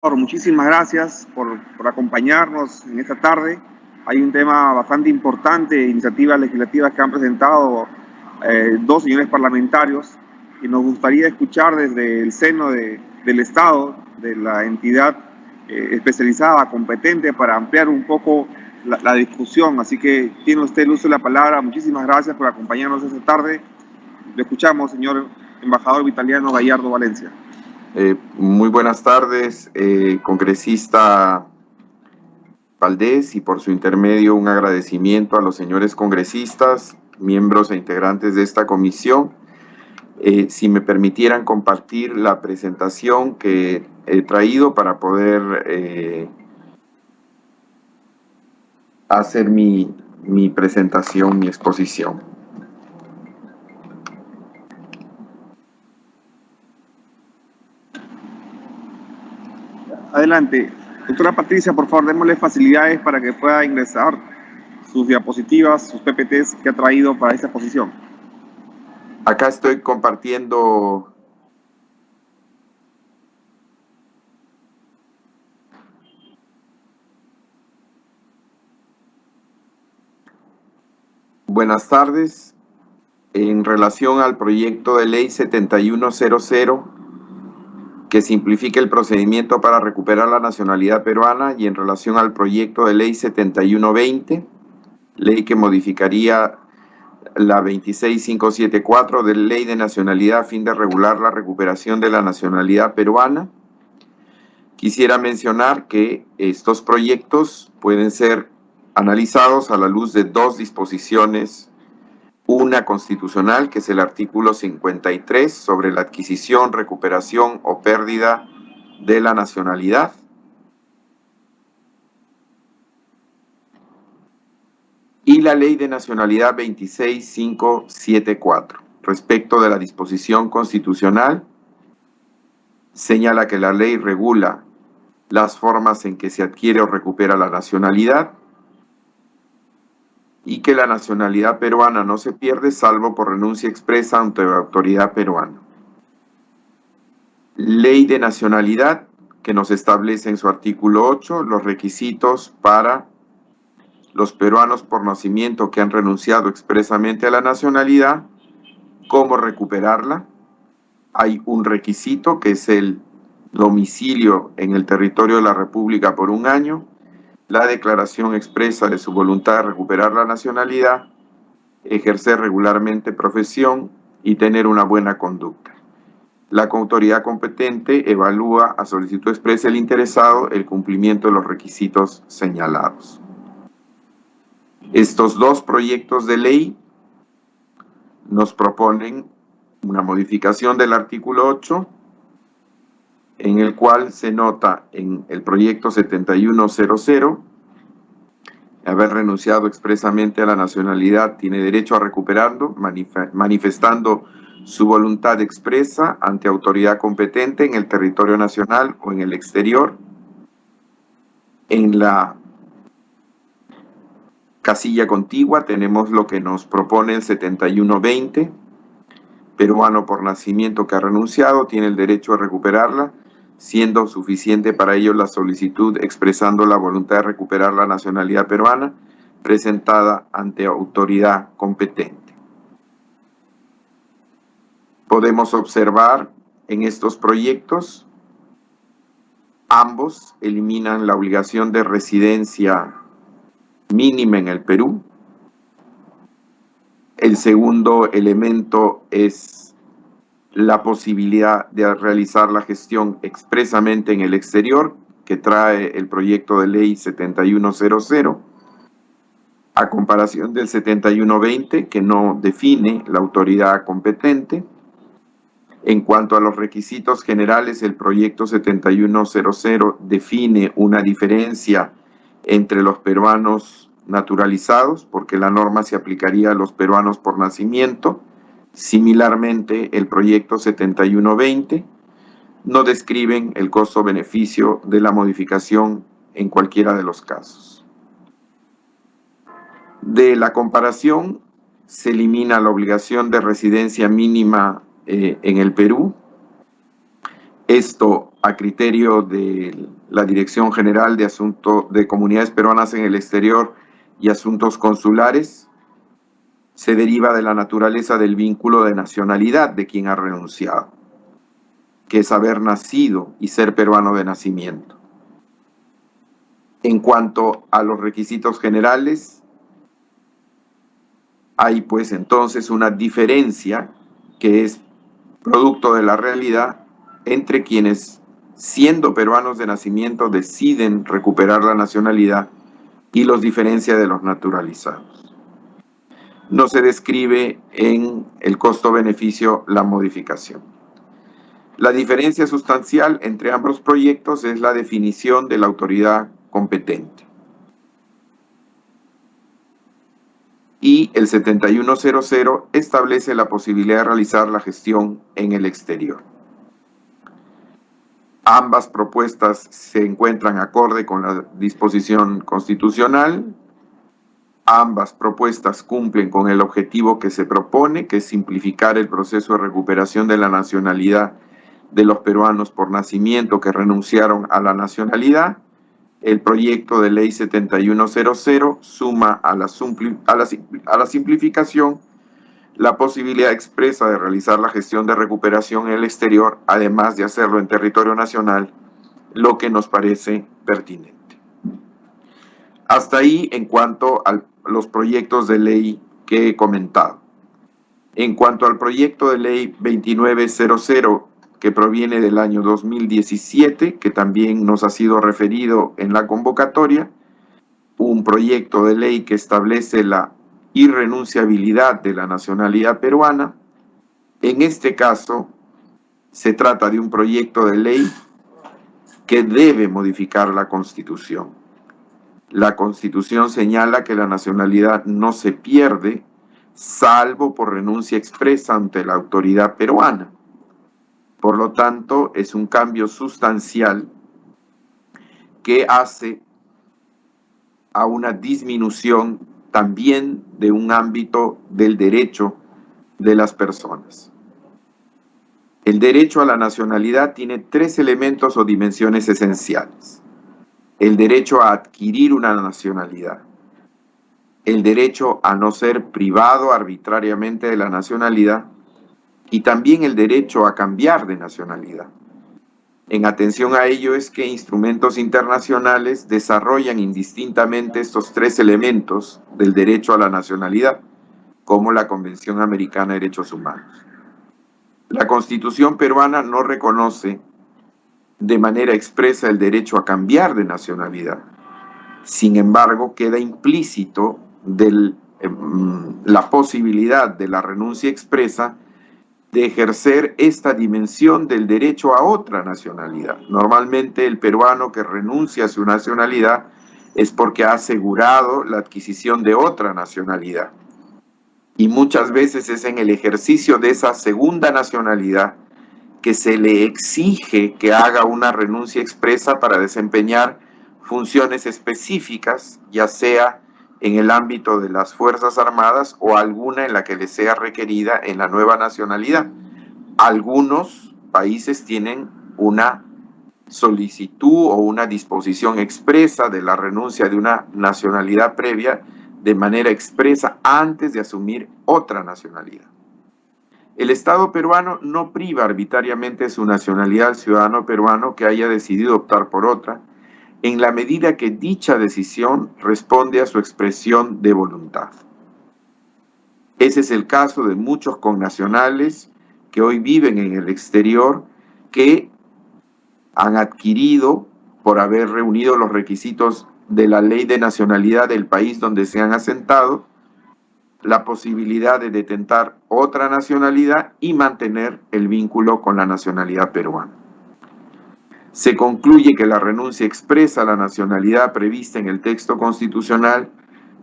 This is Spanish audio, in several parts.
Muchísimas gracias por acompañarnos en esta tarde. Hay un tema bastante importante, iniciativas legislativas que han presentado dos señores parlamentarios, y nos gustaría escuchar desde el seno del Estado, de la entidad especializada, competente, para ampliar un poco la discusión. Así que tiene usted el uso de la palabra. Muchísimas gracias por acompañarnos esta tarde. Le escuchamos, señor embajador Vitaliano Gallardo Valencia. Muy buenas tardes, congresista Valdés, y por su intermedio un agradecimiento a los señores congresistas, miembros e integrantes de esta comisión. Si me permitieran compartir la presentación que he traído para poder hacer mi presentación, mi exposición. Adelante. Doctora Patricia, por favor, démosle facilidades para que pueda ingresar sus diapositivas, sus PPTs que ha traído para esta exposición. Acá estoy compartiendo. Buenas tardes. En relación al proyecto de ley 7100, que simplifica el procedimiento para recuperar la nacionalidad peruana, y en relación al proyecto de ley 7120, ley que modificaría la 26574 de Ley de Nacionalidad a fin de regular la recuperación de la nacionalidad peruana, quisiera mencionar que estos proyectos pueden ser analizados a la luz de dos disposiciones. Una constitucional, que es el artículo 53, sobre la adquisición, recuperación o pérdida de la nacionalidad. Y la Ley de Nacionalidad 26574. Respecto de la disposición constitucional, señala que la ley regula las formas en que se adquiere o recupera la nacionalidad, y que la nacionalidad peruana no se pierde salvo por renuncia expresa ante la autoridad peruana. Ley de Nacionalidad, que nos establece en su artículo 8 los requisitos para los peruanos por nacimiento que han renunciado expresamente a la nacionalidad, cómo recuperarla. Hay un requisito que es el domicilio en el territorio de la República por 1 año, la declaración expresa de su voluntad de recuperar la nacionalidad, ejercer regularmente profesión y tener una buena conducta. La autoridad competente evalúa a solicitud expresa del interesado el cumplimiento de los requisitos señalados. Estos dos proyectos de ley nos proponen una modificación del artículo 8, en el cual se nota en el proyecto 7100, haber renunciado expresamente a la nacionalidad tiene derecho a recuperarlo, manifestando su voluntad expresa ante autoridad competente en el territorio nacional o en el exterior. En la casilla contigua tenemos lo que nos propone el 7120. Peruano por nacimiento que ha renunciado tiene el derecho a recuperarla, siendo suficiente para ello la solicitud expresando la voluntad de recuperar la nacionalidad peruana presentada ante autoridad competente. Podemos observar en estos proyectos, ambos eliminan la obligación de residencia mínima en el Perú. El segundo elemento es la posibilidad de realizar la gestión expresamente en el exterior, que trae el proyecto de ley 7100, a comparación del 7120, que no define la autoridad competente. En cuanto a los requisitos generales, el proyecto 7100 define una diferencia entre los peruanos naturalizados, porque la norma se aplicaría a los peruanos por nacimiento. Similarmente, el proyecto 7120 no describen el costo-beneficio de la modificación en cualquiera de los casos. De la comparación, se elimina la obligación de residencia mínima en el Perú. Esto a criterio de la Dirección General de Asuntos de Comunidades Peruanas en el Exterior y Asuntos Consulares, se deriva de la naturaleza del vínculo de nacionalidad de quien ha renunciado, que es haber nacido y ser peruano de nacimiento. En cuanto a los requisitos generales, hay pues entonces una diferencia que es producto de la realidad entre quienes, siendo peruanos de nacimiento, deciden recuperar la nacionalidad y los diferencia de los naturalizados. No se describe en el costo-beneficio la modificación. La diferencia sustancial entre ambos proyectos es la definición de la autoridad competente. Y el 7100 establece la posibilidad de realizar la gestión en el exterior. Ambas propuestas se encuentran acorde con la disposición constitucional. Ambas propuestas cumplen con el objetivo que se propone, que es simplificar el proceso de recuperación de la nacionalidad de los peruanos por nacimiento que renunciaron a la nacionalidad. El proyecto de ley 7100 suma a la simplificación la posibilidad expresa de realizar la gestión de recuperación en el exterior, además de hacerlo en territorio nacional, lo que nos parece pertinente. Hasta ahí en cuanto a los proyectos de ley que he comentado. En cuanto al proyecto de ley 2900, que proviene del año 2017, que también nos ha sido referido en la convocatoria, un proyecto de ley que establece la irrenunciabilidad de la nacionalidad peruana. En este caso, se trata de un proyecto de ley que debe modificar la Constitución. La Constitución señala que la nacionalidad no se pierde, salvo por renuncia expresa ante la autoridad peruana. Por lo tanto, es un cambio sustancial que hace a una disminución también de un ámbito del derecho de las personas. El derecho a la nacionalidad tiene tres elementos o dimensiones esenciales: el derecho a adquirir una nacionalidad, el derecho a no ser privado arbitrariamente de la nacionalidad y también el derecho a cambiar de nacionalidad. En atención a ello es que instrumentos internacionales desarrollan indistintamente estos tres elementos del derecho a la nacionalidad, como la Convención Americana de Derechos Humanos. La Constitución peruana no reconoce de manera expresa el derecho a cambiar de nacionalidad. Sin embargo, queda implícito la posibilidad de la renuncia expresa de ejercer esta dimensión del derecho a otra nacionalidad. Normalmente el peruano que renuncia a su nacionalidad es porque ha asegurado la adquisición de otra nacionalidad. Y muchas veces es en el ejercicio de esa segunda nacionalidad que se le exige que haga una renuncia expresa para desempeñar funciones específicas, ya sea en el ámbito de las Fuerzas Armadas o alguna en la que le sea requerida en la nueva nacionalidad. Algunos países tienen una solicitud o una disposición expresa de la renuncia de una nacionalidad previa de manera expresa antes de asumir otra nacionalidad. El Estado peruano no priva arbitrariamente su nacionalidad al ciudadano peruano que haya decidido optar por otra, en la medida que dicha decisión responde a su expresión de voluntad. Ese es el caso de muchos connacionales que hoy viven en el exterior, que han adquirido, por haber reunido los requisitos de la ley de nacionalidad del país donde se han asentado, la posibilidad de detentar otra nacionalidad y mantener el vínculo con la nacionalidad peruana. Se concluye que la renuncia expresa a la nacionalidad prevista en el texto constitucional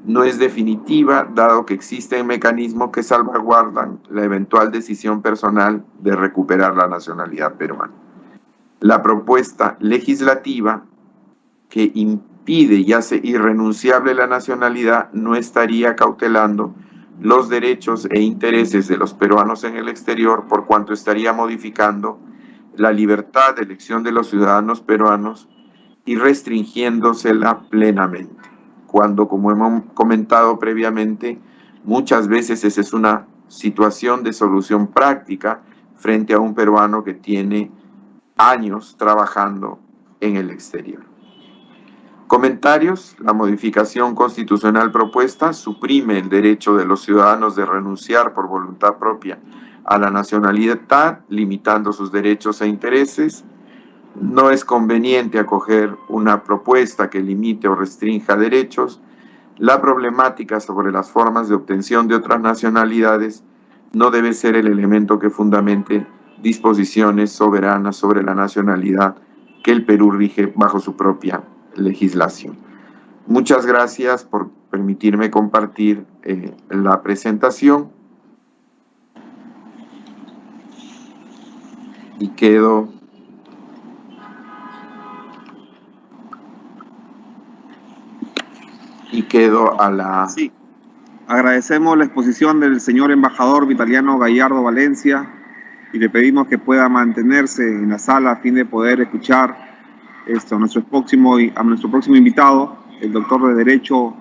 no es definitiva, dado que existen mecanismos que salvaguardan la eventual decisión personal de recuperar la nacionalidad peruana. La propuesta legislativa que impide y hace irrenunciable la nacionalidad no estaría cautelando los derechos e intereses de los peruanos en el exterior, por cuanto estaría modificando la libertad de elección de los ciudadanos peruanos y restringiéndosela plenamente, cuando, como hemos comentado previamente, muchas veces esa es una situación de solución práctica frente a un peruano que tiene años trabajando en el exterior. Comentarios. La modificación constitucional propuesta suprime el derecho de los ciudadanos de renunciar por voluntad propia a la nacionalidad, limitando sus derechos e intereses. No es conveniente acoger una propuesta que limite o restrinja derechos. La problemática sobre las formas de obtención de otras nacionalidades no debe ser el elemento que fundamente disposiciones soberanas sobre la nacionalidad que el Perú rige bajo su propia legislación. Muchas gracias por permitirme compartir la presentación y quedo a la... Sí, agradecemos la exposición del señor embajador Vitaliano Gallardo Valencia y le pedimos que pueda mantenerse en la sala a fin de poder escuchar a nuestro próximo invitado, el doctor de Derecho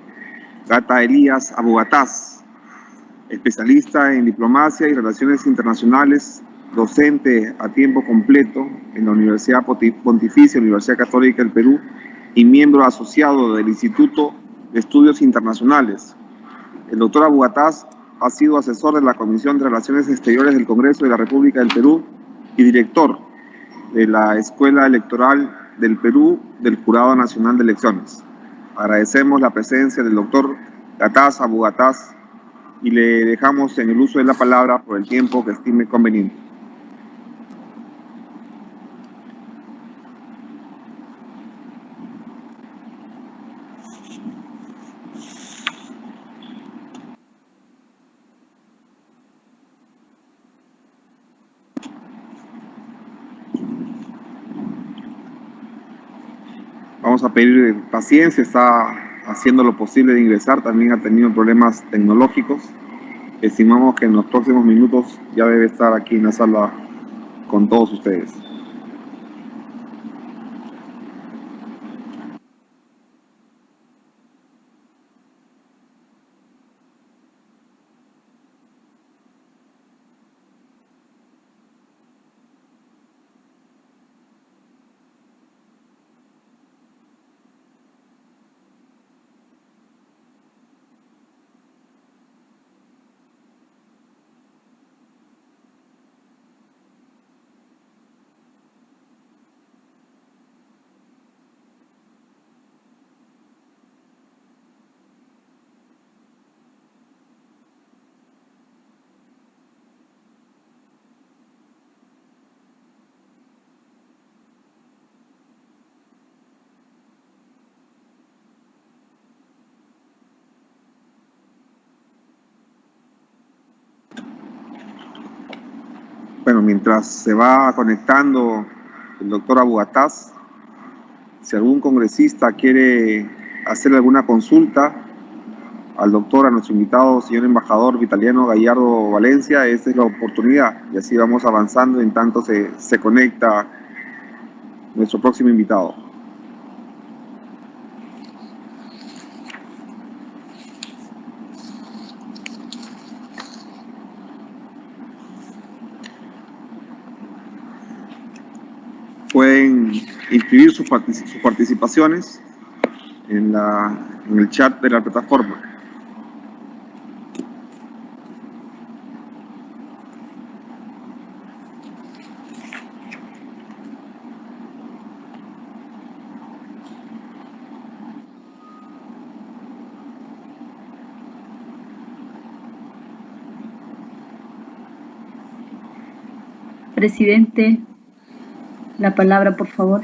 Gata Elías Abugataz, especialista en diplomacia y relaciones internacionales, docente a tiempo completo en la Universidad Pontificia, Universidad Católica del Perú, y miembro asociado del Instituto de Estudios Internacionales. El doctor Abugataz ha sido asesor de la Comisión de Relaciones Exteriores del Congreso de la República del Perú y director de la Escuela Electoral del Perú del Jurado Nacional de Elecciones. Agradecemos la presencia del doctor Gataz Abugataz y le dejamos en el uso de la palabra por el tiempo que estime conveniente. Vamos a pedir paciencia, está haciendo lo posible de ingresar, también ha tenido problemas tecnológicos. Estimamos que en los próximos minutos ya debe estar aquí en la sala con todos ustedes. Bueno, mientras se va conectando el doctor Abugataz, si algún congresista quiere hacer alguna consulta al doctor, a nuestro invitado, señor embajador Vitaliano Gallardo Valencia, esta es la oportunidad y así vamos avanzando en tanto se conecta nuestro próximo invitado. Pueden inscribir sus participaciones en el chat de la plataforma. Presidente, la palabra, por favor.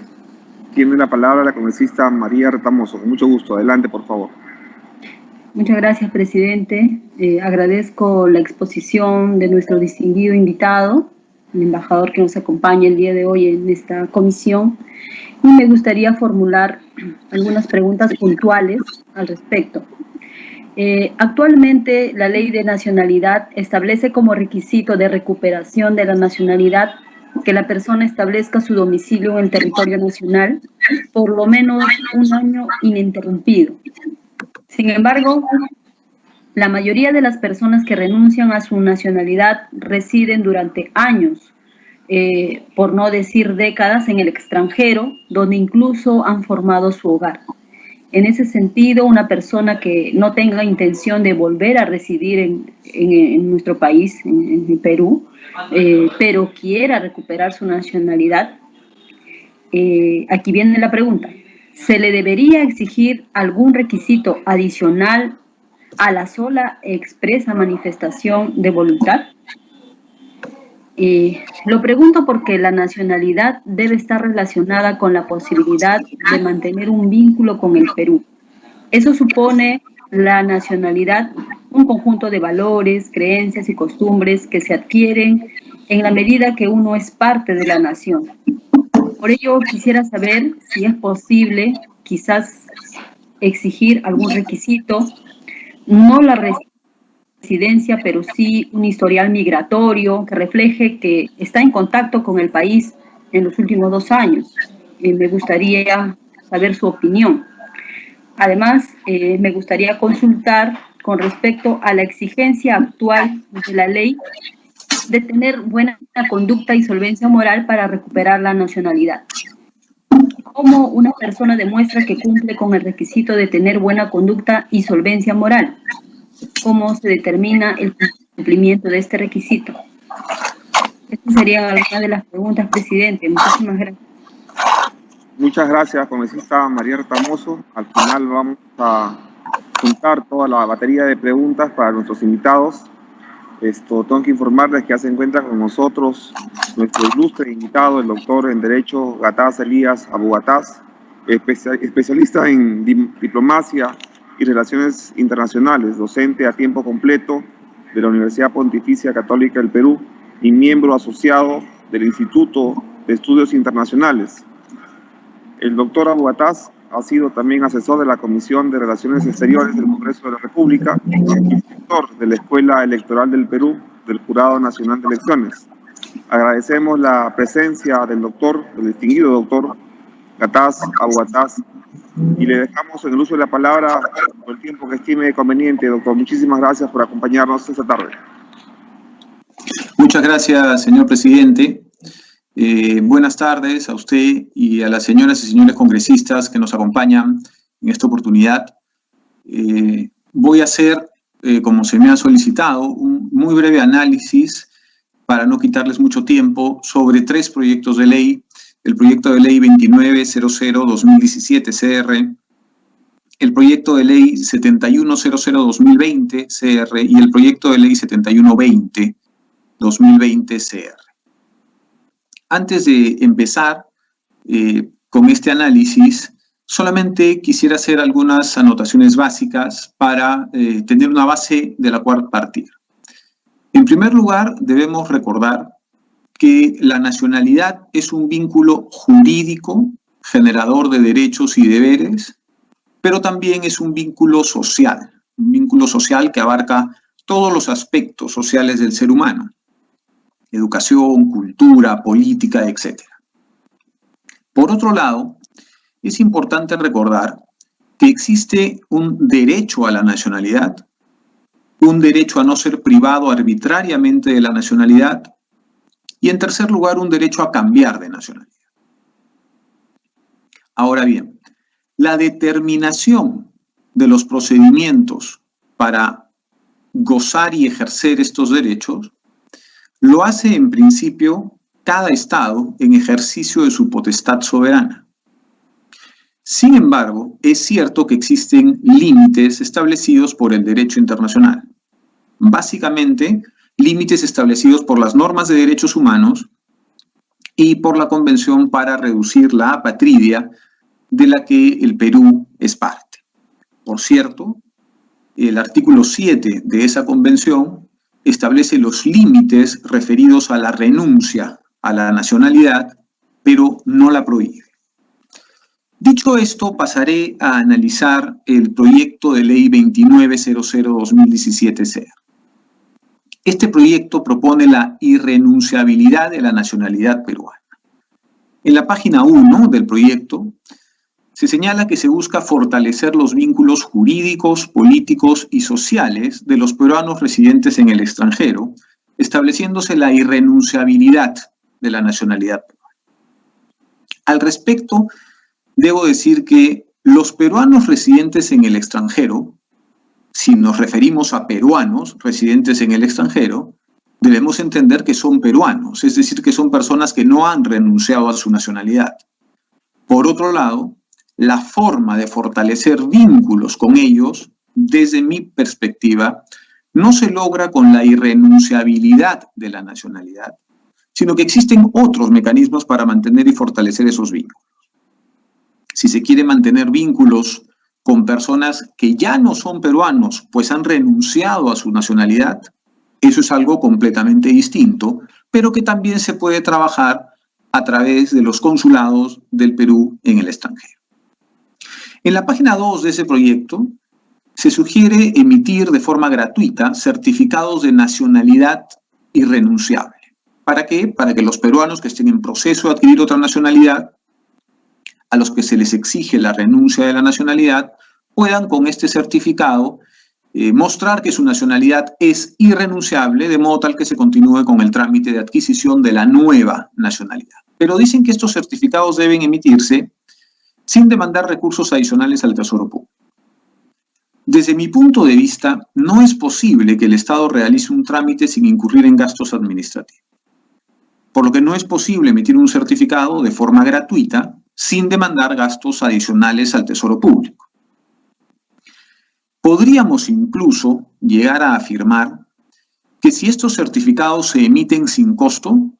Tiene la palabra la congresista María Retamoso. Con mucho gusto. Adelante, por favor. Muchas gracias, presidente. Agradezco la exposición de nuestro distinguido invitado, el embajador que nos acompaña el día de hoy en esta comisión. Y me gustaría formular algunas preguntas puntuales al respecto. Actualmente, la Ley de Nacionalidad establece como requisito de recuperación de la nacionalidad que la persona establezca su domicilio en el territorio nacional por lo menos un año ininterrumpido. Sin embargo, la mayoría de las personas que renuncian a su nacionalidad residen durante años, por no decir décadas, en el extranjero, donde incluso han formado su hogar. En ese sentido, una persona que no tenga intención de volver a residir en nuestro país, en Perú, pero quiera recuperar su nacionalidad, aquí viene la pregunta. ¿Se le debería exigir algún requisito adicional a la sola expresa manifestación de voluntad? Lo pregunto porque la nacionalidad debe estar relacionada con la posibilidad de mantener un vínculo con el Perú. Eso supone la nacionalidad, un conjunto de valores, creencias y costumbres que se adquieren en la medida que uno es parte de la nación. Por ello, quisiera saber si es posible, quizás, exigir algún requisito, no la residencia, pero sí un historial migratorio que refleje que está en contacto con el país en los últimos 2 años. Me gustaría saber su opinión. Además, me gustaría consultar con respecto a la exigencia actual de la ley de tener buena conducta y solvencia moral para recuperar la nacionalidad. ¿Cómo una persona demuestra que cumple con el requisito de tener buena conducta y solvencia moral? ¿Cómo se determina el cumplimiento de este requisito? Estas serían algunas de las preguntas, presidente. Muchísimas gracias. Muchas gracias, congresista María Retamoso. Al final vamos a juntar toda la batería de preguntas para nuestros invitados. Tengo que informarles que ya se encuentra con nosotros nuestro ilustre invitado, el doctor en Derecho Gataz Elías Abu Gataz, especialista en diplomacia y relaciones internacionales, docente a tiempo completo de la Universidad Pontificia Católica del Perú y miembro asociado del Instituto de Estudios Internacionales. El doctor Abu Gataz ha sido también asesor de la Comisión de Relaciones Exteriores del Congreso de la República y director de la Escuela Electoral del Perú del Jurado Nacional de Elecciones. Agradecemos la presencia del distinguido doctor Gataz Abu Gataz, y le dejamos en el uso de la palabra por el tiempo que estime conveniente, doctor. Muchísimas gracias por acompañarnos esta tarde. Muchas gracias, señor presidente. Buenas tardes a usted y a las señoras y señores congresistas que nos acompañan en esta oportunidad. Voy a hacer, como se me ha solicitado, un muy breve análisis para no quitarles mucho tiempo sobre 3 proyectos de ley: el proyecto de ley 2900-2017 CR, el proyecto de ley 7100-2020 CR y el proyecto de ley 7120-2020 CR. Antes de empezar con este análisis, solamente quisiera hacer algunas anotaciones básicas para tener una base de la cual partir. En primer lugar, debemos recordar que la nacionalidad es un vínculo jurídico, generador de derechos y deberes, pero también es un vínculo social que abarca todos los aspectos sociales del ser humano: educación, cultura, política, etc. Por otro lado, es importante recordar que existe un derecho a la nacionalidad, un derecho a no ser privado arbitrariamente de la nacionalidad y, en tercer lugar, un derecho a cambiar de nacionalidad. Ahora bien, la determinación de los procedimientos para gozar y ejercer estos derechos lo hace, en principio, cada Estado en ejercicio de su potestad soberana. Sin embargo, es cierto que existen límites establecidos por el derecho internacional. Básicamente, límites establecidos por las normas de derechos humanos y por la Convención para reducir la apatridia, de la que el Perú es parte. Por cierto, el artículo 7 de esa convención establece los límites referidos a la renuncia a la nacionalidad, pero no la prohíbe. Dicho esto, pasaré a analizar el proyecto de ley 2900-2017 CR. Este proyecto propone la irrenunciabilidad de la nacionalidad peruana. En la página 1 del proyecto se señala que se busca fortalecer los vínculos jurídicos, políticos y sociales de los peruanos residentes en el extranjero, estableciéndose la irrenunciabilidad de la nacionalidad peruana. Al respecto, debo decir que los peruanos residentes en el extranjero, si nos referimos a peruanos residentes en el extranjero, debemos entender que son peruanos, es decir, que son personas que no han renunciado a su nacionalidad. Por otro lado, la forma de fortalecer vínculos con ellos, desde mi perspectiva, no se logra con la irrenunciabilidad de la nacionalidad, sino que existen otros mecanismos para mantener y fortalecer esos vínculos. Si se quiere mantener vínculos con personas que ya no son peruanos, pues han renunciado a su nacionalidad, eso es algo completamente distinto, pero que también se puede trabajar a través de los consulados del Perú en el extranjero. En la página 2 de ese proyecto se sugiere emitir de forma gratuita certificados de nacionalidad irrenunciable. ¿Para qué? Para que los peruanos que estén en proceso de adquirir otra nacionalidad, a los que se les exige la renuncia de la nacionalidad, puedan con este certificado mostrar que su nacionalidad es irrenunciable, de modo tal que se continúe con el trámite de adquisición de la nueva nacionalidad. Pero dicen que estos certificados deben emitirse sin demandar recursos adicionales al Tesoro Público. Desde mi punto de vista, no es posible que el Estado realice un trámite sin incurrir en gastos administrativos, por lo que no es posible emitir un certificado de forma gratuita sin demandar gastos adicionales al Tesoro Público. Podríamos incluso llegar a afirmar que si estos certificados se emiten sin costo,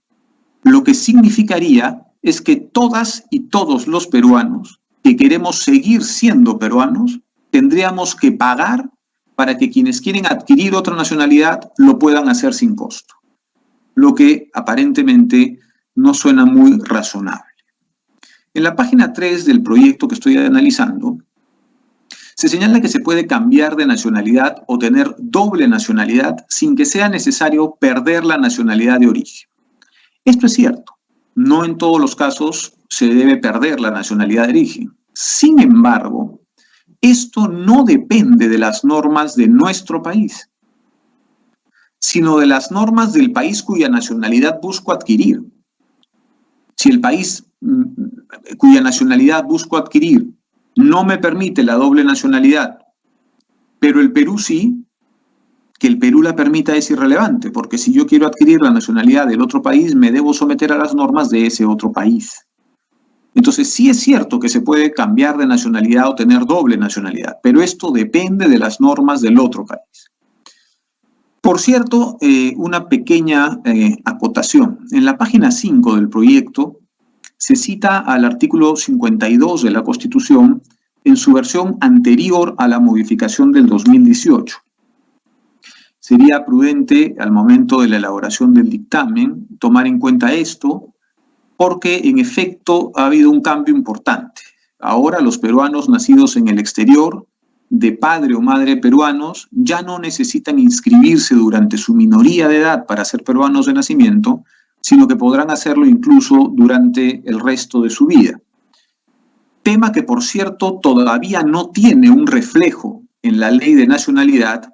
lo que significaría es que todas y todos los peruanos que queremos seguir siendo peruanos, tendríamos que pagar para que quienes quieren adquirir otra nacionalidad lo puedan hacer sin costo, lo que aparentemente no suena muy razonable. En la página 3 del proyecto que estoy analizando, se señala que se puede cambiar de nacionalidad o tener doble nacionalidad sin que sea necesario perder la nacionalidad de origen. Esto es cierto, no en todos los casos se debe perder la nacionalidad de origen. Sin embargo, esto no depende de las normas de nuestro país, sino de las normas del país cuya nacionalidad busco adquirir. Si el país cuya nacionalidad busco adquirir no me permite la doble nacionalidad, pero el Perú sí, que el Perú la permita es irrelevante, porque si yo quiero adquirir la nacionalidad del otro país, me debo someter a las normas de ese otro país. Entonces, sí es cierto que se puede cambiar de nacionalidad o tener doble nacionalidad, pero esto depende de las normas del otro país. Por cierto, una pequeña acotación. En la página 5 del proyecto se cita al artículo 52 de la Constitución en su versión anterior a la modificación del 2018. Sería prudente, al momento de la elaboración del dictamen, tomar en cuenta esto, porque en efecto ha habido un cambio importante. Ahora los peruanos nacidos en el exterior, de padre o madre peruanos, ya no necesitan inscribirse durante su minoría de edad para ser peruanos de nacimiento, sino que podrán hacerlo incluso durante el resto de su vida. Tema que, por cierto, todavía no tiene un reflejo en la ley de nacionalidad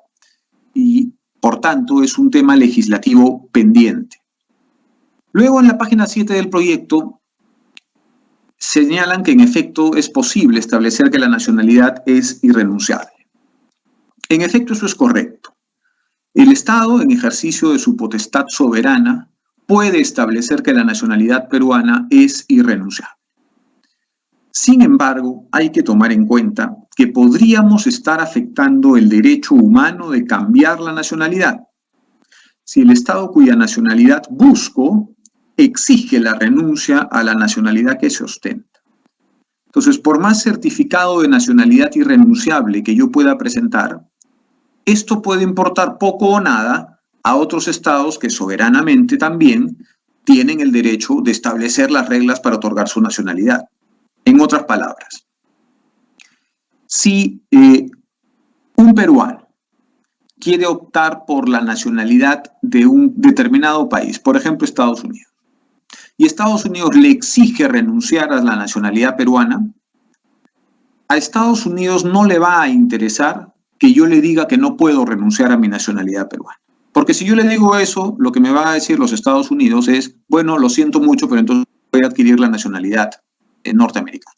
y, por tanto, es un tema legislativo pendiente. Luego, en la página 7 del proyecto, señalan que en efecto es posible establecer que la nacionalidad es irrenunciable. En efecto, eso es correcto. El Estado, en ejercicio de su potestad soberana, puede establecer que la nacionalidad peruana es irrenunciable. Sin embargo, hay que tomar en cuenta que podríamos estar afectando el derecho humano de cambiar la nacionalidad. Si el Estado cuya nacionalidad busco exige la renuncia a la nacionalidad que se ostenta. Entonces, por más certificado de nacionalidad irrenunciable que yo pueda presentar, esto puede importar poco o nada a otros estados que soberanamente también tienen el derecho de establecer las reglas para otorgar su nacionalidad. En otras palabras, si un peruano quiere optar por la nacionalidad de un determinado país, por ejemplo, Estados Unidos, y Estados Unidos le exige renunciar a la nacionalidad peruana, a Estados Unidos no le va a interesar que yo le diga que no puedo renunciar a mi nacionalidad peruana. Porque si yo le digo eso, lo que me va a decir los Estados Unidos es, bueno, lo siento mucho, pero entonces voy a adquirir la nacionalidad norteamericana.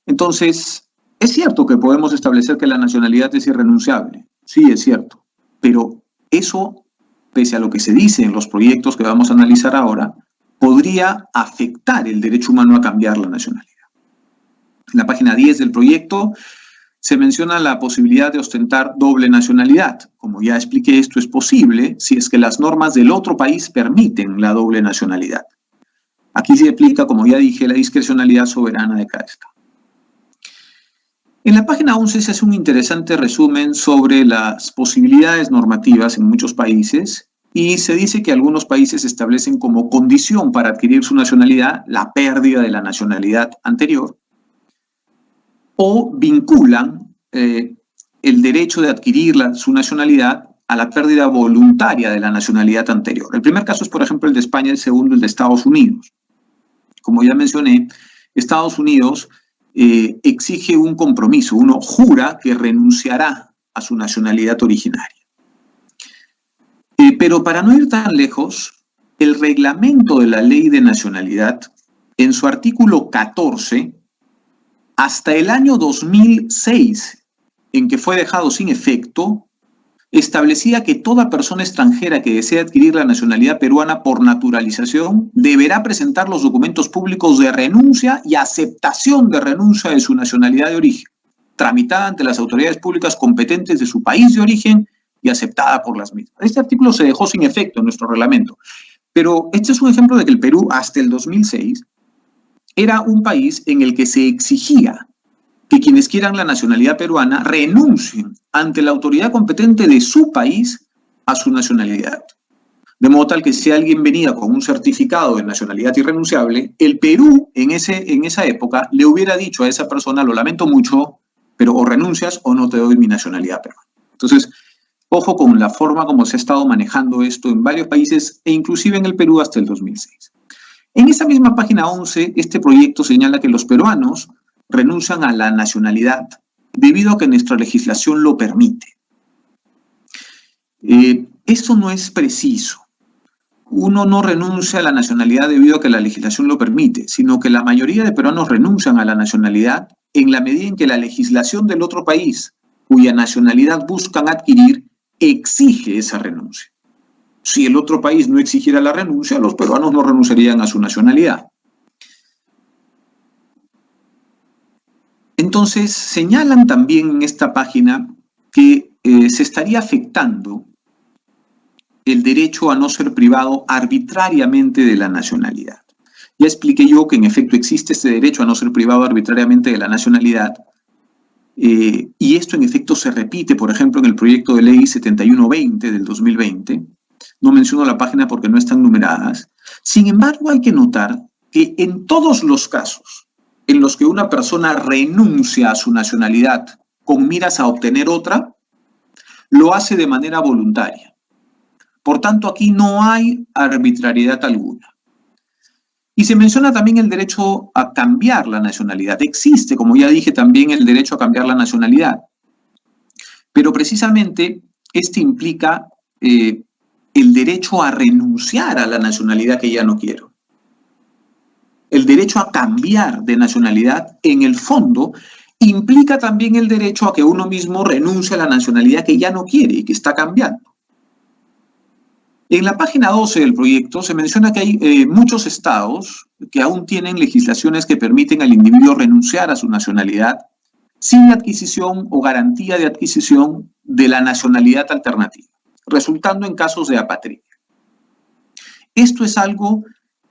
Entonces, es cierto que podemos establecer que la nacionalidad es irrenunciable. Sí, es cierto. Pero eso, pese a lo que se dice en los proyectos que vamos a analizar ahora, podría afectar el derecho humano a cambiar la nacionalidad. En la página 10 del proyecto se menciona la posibilidad de ostentar doble nacionalidad. Como ya expliqué, esto es posible si es que las normas del otro país permiten la doble nacionalidad. Aquí se aplica, como ya dije, la discrecionalidad soberana de cada Estado. En la página 11 se hace un interesante resumen sobre las posibilidades normativas en muchos países y se dice que algunos países establecen como condición para adquirir su nacionalidad la pérdida de la nacionalidad anterior o vinculan el derecho de adquirir su nacionalidad a la pérdida voluntaria de la nacionalidad anterior. El primer caso es, por ejemplo, el de España, el segundo, el de Estados Unidos. Como ya mencioné, Estados Unidos exige un compromiso, uno jura que renunciará a su nacionalidad originaria. Pero para no ir tan lejos, el reglamento de la Ley de Nacionalidad, en su artículo 14, hasta el año 2006, en que fue dejado sin efecto, establecía que toda persona extranjera que desee adquirir la nacionalidad peruana por naturalización deberá presentar los documentos públicos de renuncia y aceptación de renuncia de su nacionalidad de origen, tramitada ante las autoridades públicas competentes de su país de origen y aceptada por las mismas. Este artículo se dejó sin efecto en nuestro reglamento, pero este es un ejemplo de que el Perú, hasta el 2006, era un país en el que se exigía que quienes quieran la nacionalidad peruana renuncien ante la autoridad competente de su país a su nacionalidad. De modo tal que si alguien venía con un certificado de nacionalidad irrenunciable, el Perú en esa época le hubiera dicho a esa persona, lo lamento mucho, pero o renuncias o no te doy mi nacionalidad peruana. Entonces, ojo con la forma como se ha estado manejando esto en varios países e inclusive en el Perú hasta el 2006. En esa misma página 11, este proyecto señala que los peruanos renuncian a la nacionalidad debido a que nuestra legislación lo permite. Eso no es preciso. Uno no renuncia a la nacionalidad debido a que la legislación lo permite, sino que la mayoría de peruanos renuncian a la nacionalidad en la medida en que la legislación del otro país, cuya nacionalidad buscan adquirir, exige esa renuncia. Si el otro país no exigiera la renuncia, los peruanos no renunciarían a su nacionalidad. Entonces, señalan también en esta página que se estaría afectando el derecho a no ser privado arbitrariamente de la nacionalidad. Ya expliqué yo que en efecto existe este derecho a no ser privado arbitrariamente de la nacionalidad y esto en efecto se repite, por ejemplo, en el proyecto de ley 7120 del 2020. No menciono la página porque no están numeradas. Sin embargo, hay que notar que en todos los casos en los que una persona renuncia a su nacionalidad con miras a obtener otra, lo hace de manera voluntaria. Por tanto, aquí no hay arbitrariedad alguna. Y se menciona también el derecho a cambiar la nacionalidad. Existe, como ya dije, también el derecho a cambiar la nacionalidad. Pero precisamente este implica el derecho a renunciar a la nacionalidad que ya no quiero. El derecho a cambiar de nacionalidad, en el fondo, implica también el derecho a que uno mismo renuncie a la nacionalidad que ya no quiere y que está cambiando. En la página 12 del proyecto se menciona que hay muchos estados que aún tienen legislaciones que permiten al individuo renunciar a su nacionalidad sin la adquisición o garantía de adquisición de la nacionalidad alternativa, resultando en casos de apatría. Esto es algo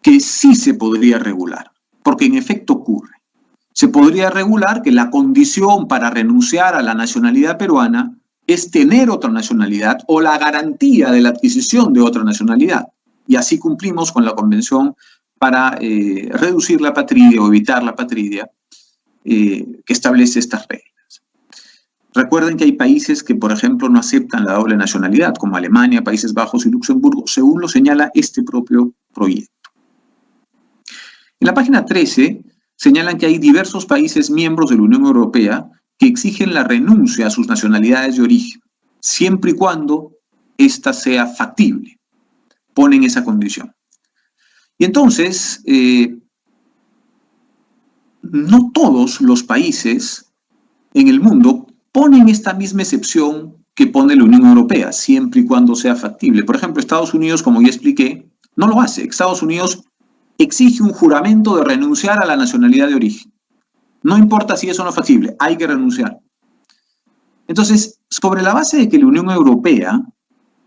que sí se podría regular, porque en efecto ocurre. Se podría regular que la condición para renunciar a la nacionalidad peruana es tener otra nacionalidad o la garantía de la adquisición de otra nacionalidad. Y así cumplimos con la Convención para reducir la apatridia o evitar la apatridia que establece estas reglas. Recuerden que hay países que, por ejemplo, no aceptan la doble nacionalidad, como Alemania, Países Bajos y Luxemburgo, según lo señala este propio proyecto. En la página 13 señalan que hay diversos países miembros de la Unión Europea que exigen la renuncia a sus nacionalidades de origen, siempre y cuando ésta sea factible. Ponen esa condición. Y entonces, no todos los países en el mundo ponen esta misma excepción que pone la Unión Europea, siempre y cuando sea factible. Por ejemplo, Estados Unidos, como ya expliqué, no lo hace. Estados Unidos exige un juramento de renunciar a la nacionalidad de origen. No importa si eso no es factible, hay que renunciar. Entonces, sobre la base de que la Unión Europea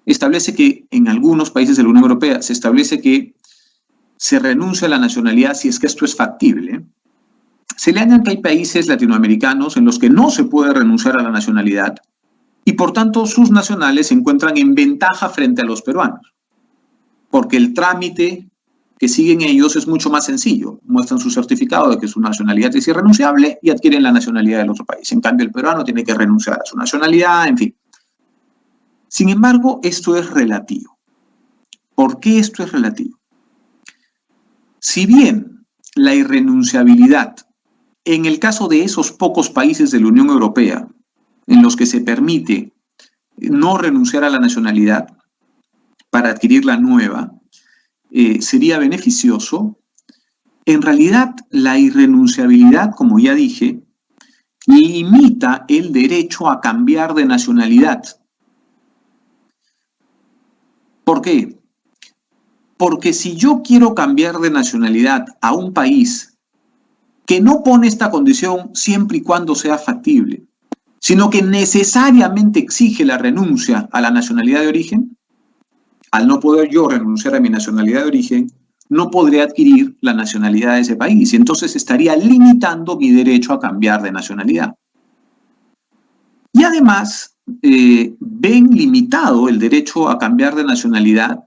establece que en algunos países de la Unión Europea se establece que se renuncia a la nacionalidad si es que esto es factible, se le añaden que hay países latinoamericanos en los que no se puede renunciar a la nacionalidad y por tanto sus nacionales se encuentran en ventaja frente a los peruanos, porque el trámite que siguen ellos es mucho más sencillo. Muestran su certificado de que su nacionalidad es irrenunciable y adquieren la nacionalidad del otro país. En cambio, el peruano tiene que renunciar a su nacionalidad, en fin. Sin embargo, esto es relativo. ¿Por qué esto es relativo? Si bien la irrenunciabilidad, en el caso de esos pocos países de la Unión Europea, en los que se permite no renunciar a la nacionalidad para adquirir la nueva, sería beneficioso, en realidad la irrenunciabilidad, como ya dije, limita el derecho a cambiar de nacionalidad. ¿Por qué? Porque si yo quiero cambiar de nacionalidad a un país que no pone esta condición siempre y cuando sea factible, sino que necesariamente exige la renuncia a la nacionalidad de origen, al no poder yo renunciar a mi nacionalidad de origen, no podré adquirir la nacionalidad de ese país y entonces estaría limitando mi derecho a cambiar de nacionalidad. Y además, ven limitado el derecho a cambiar de nacionalidad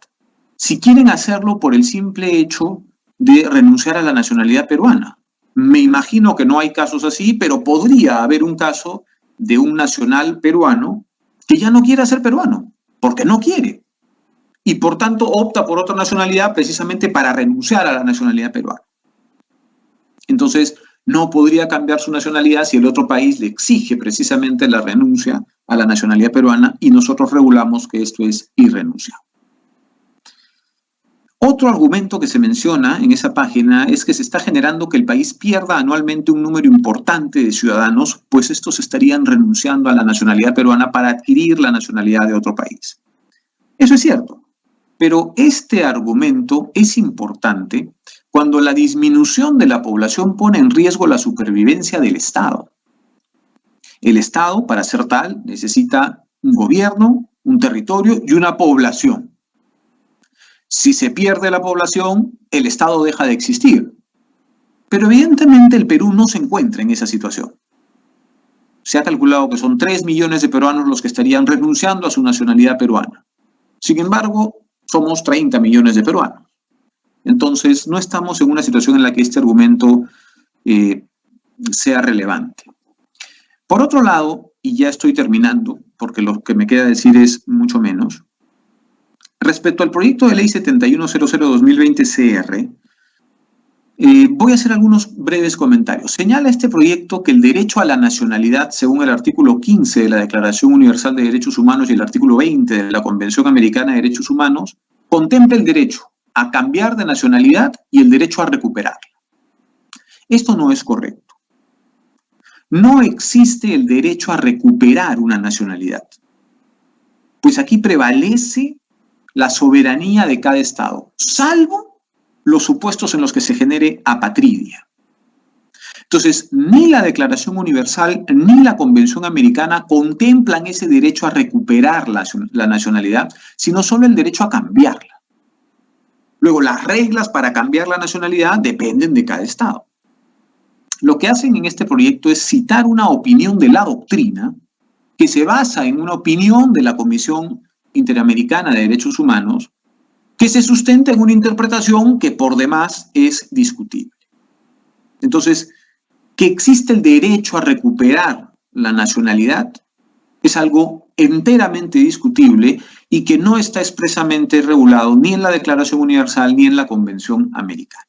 si quieren hacerlo por el simple hecho de renunciar a la nacionalidad peruana. Me imagino que no hay casos así, pero podría haber un caso de un nacional peruano que ya no quiera ser peruano, porque no quiere. Y por tanto opta por otra nacionalidad precisamente para renunciar a la nacionalidad peruana. Entonces, no podría cambiar su nacionalidad si el otro país le exige precisamente la renuncia a la nacionalidad peruana y nosotros regulamos que esto es irrenunciable. Otro argumento que se menciona en esa página es que se está generando que el país pierda anualmente un número importante de ciudadanos, pues estos estarían renunciando a la nacionalidad peruana para adquirir la nacionalidad de otro país. Eso es cierto. Pero este argumento es importante cuando la disminución de la población pone en riesgo la supervivencia del Estado. El Estado, para ser tal, necesita un gobierno, un territorio y una población. Si se pierde la población, el Estado deja de existir. Pero evidentemente el Perú no se encuentra en esa situación. Se ha calculado que son 3 millones de peruanos los que estarían renunciando a su nacionalidad peruana. Sin embargo, somos 30 millones de peruanos. Entonces, no estamos en una situación en la que este argumento sea relevante. Por otro lado, y ya estoy terminando, porque lo que me queda decir es mucho menos, respecto al proyecto de ley 7100-2020 CR, voy a hacer algunos breves comentarios. Señala este proyecto que el derecho a la nacionalidad, según el artículo 15 de la Declaración Universal de Derechos Humanos y el artículo 20 de la Convención Americana de Derechos Humanos, contempla el derecho a cambiar de nacionalidad y el derecho a recuperarla. Esto no es correcto. No existe el derecho a recuperar una nacionalidad, pues aquí prevalece la soberanía de cada Estado, salvo los supuestos en los que se genere apatridia. Entonces, ni la Declaración Universal ni la Convención Americana contemplan ese derecho a recuperar la nacionalidad, sino solo el derecho a cambiarla. Luego, las reglas para cambiar la nacionalidad dependen de cada Estado. Lo que hacen en este proyecto es citar una opinión de la doctrina que se basa en una opinión de la Comisión Interamericana de Derechos Humanos que se sustenta en una interpretación que por demás es discutible. Entonces, que existe el derecho a recuperar la nacionalidad es algo enteramente discutible y que no está expresamente regulado ni en la Declaración Universal ni en la Convención Americana.